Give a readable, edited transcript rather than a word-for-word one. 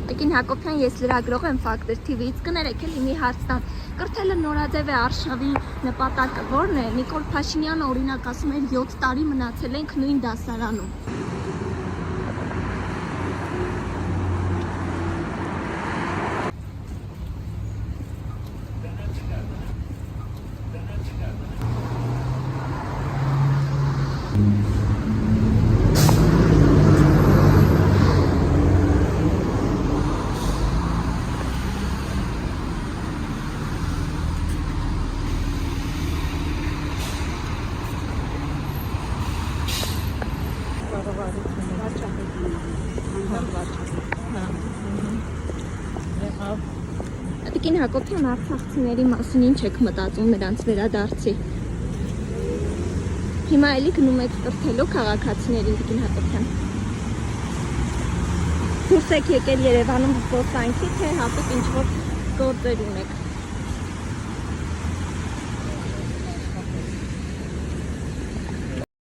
Տիկին Հակոբյան, ես լրագրող եմ Factor TV-ից, կներեք էլի մի հարց տամ։ Կրթելը նորաձև է արշավի նպատակը ո՞րն է։ Նիկոլ Փաշինյանը օրինակ ասում էր 7 տարի մնացել ենք նույն դասարանում։ Տիկին Հակոբյան, արցախցիների մասին ինչ եք մտածում նրանց վերադարձի։ Հիմա էլի գնում եք կրթելու քաղաքացիներին, Տիկին Հակոբյան։ Դուրս եք եկել Երևանում զբոսանքի, թե հատուկ ինչ-որ գործեր ունեք։